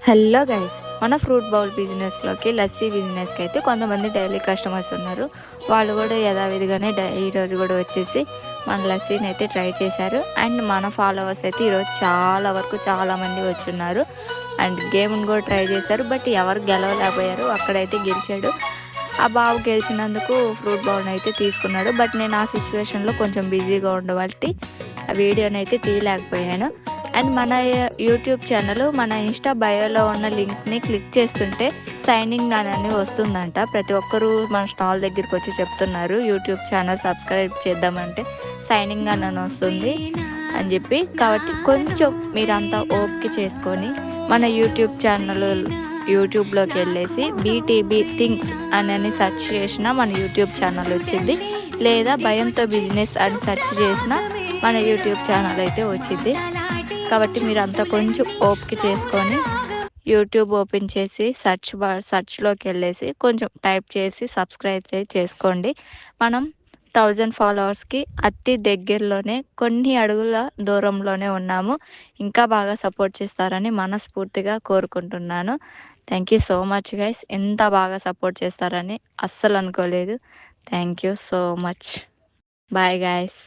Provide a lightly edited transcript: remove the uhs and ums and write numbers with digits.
Hello guys, మన fruit bowl బిజినెస్లోకి lassi బిజినెస్కి అయితే కొంతమంది డైలీ కస్టమర్స్ ఉన్నారు. వాళ్ళు కూడా యథావిధిగానే ఈరోజు కూడా వచ్చేసి మన లస్సీని అయితే ట్రై చేశారు. అండ్ మన ఫాలోవర్స్ అయితే ఈరోజు చాలా వరకు చాలామంది వచ్చున్నారు. అండ్ గేమ్ని కూడా ట్రై చేశారు. బట్ ఎవరు గెలవలేకపోయారు. అక్కడైతే గెలిచాడు. ఆ బాబు గెలిచినందుకు ఫ్రూట్ బౌల్ని అయితే తీసుకున్నాడు. బట్ నేను ఆ సిచ్యువేషన్లో కొంచెం బిజీగా ఉండబట్టి ఆ వీడియోని అయితే తీయలేకపోయాను. అండ్ మన యూట్యూబ్ ఛానల్ మన ఇన్స్టా బయోలో ఉన్న లింక్ని క్లిక్ చేస్తుంటే సైనింగ్ అని వస్తుందంట. ప్రతి ఒక్కరూ మన స్టాల్ దగ్గరికి వచ్చి చెప్తున్నారు యూట్యూబ్ ఛానల్ సబ్స్క్రైబ్ చేద్దామంటే సైనింగ్ అని వస్తుంది అని చెప్పి. కాబట్టి కొంచెం మీరంతా ఓపిక చేసుకొని మన యూట్యూబ్ ఛానల్ యూట్యూబ్లోకి వెళ్ళేసి బీటీబీ థింగ్స్ అని సెర్చ్ చేసినా మన యూట్యూబ్ ఛానల్ వచ్చింది, లేదా భయంతో బిజినెస్ అని సెర్చ్ చేసినా మన యూట్యూబ్ ఛానల్ అయితే వచ్చింది. కాబట్టి మీరు అంతా కొంచెం ఓపిక చేసుకొని యూట్యూబ్ ఓపెన్ చేసి సెర్చ్లోకి వెళ్ళేసి కొంచెం టైప్ చేసి సబ్స్క్రైబ్ చేసుకోండి. మనం 1000 ఫాలోవర్స్కి అతి దగ్గరలోనే, కొన్ని అడుగుల దూరంలోనే ఉన్నాము. ఇంకా బాగా సపోర్ట్ చేస్తారని మనస్ఫూర్తిగా కోరుకుంటున్నాను. Thank you so much guys. ఎంత బాగా సపోర్ట్ చేస్తారని అస్సలు అనుకోలేదు. Thank you so much. Bye guys.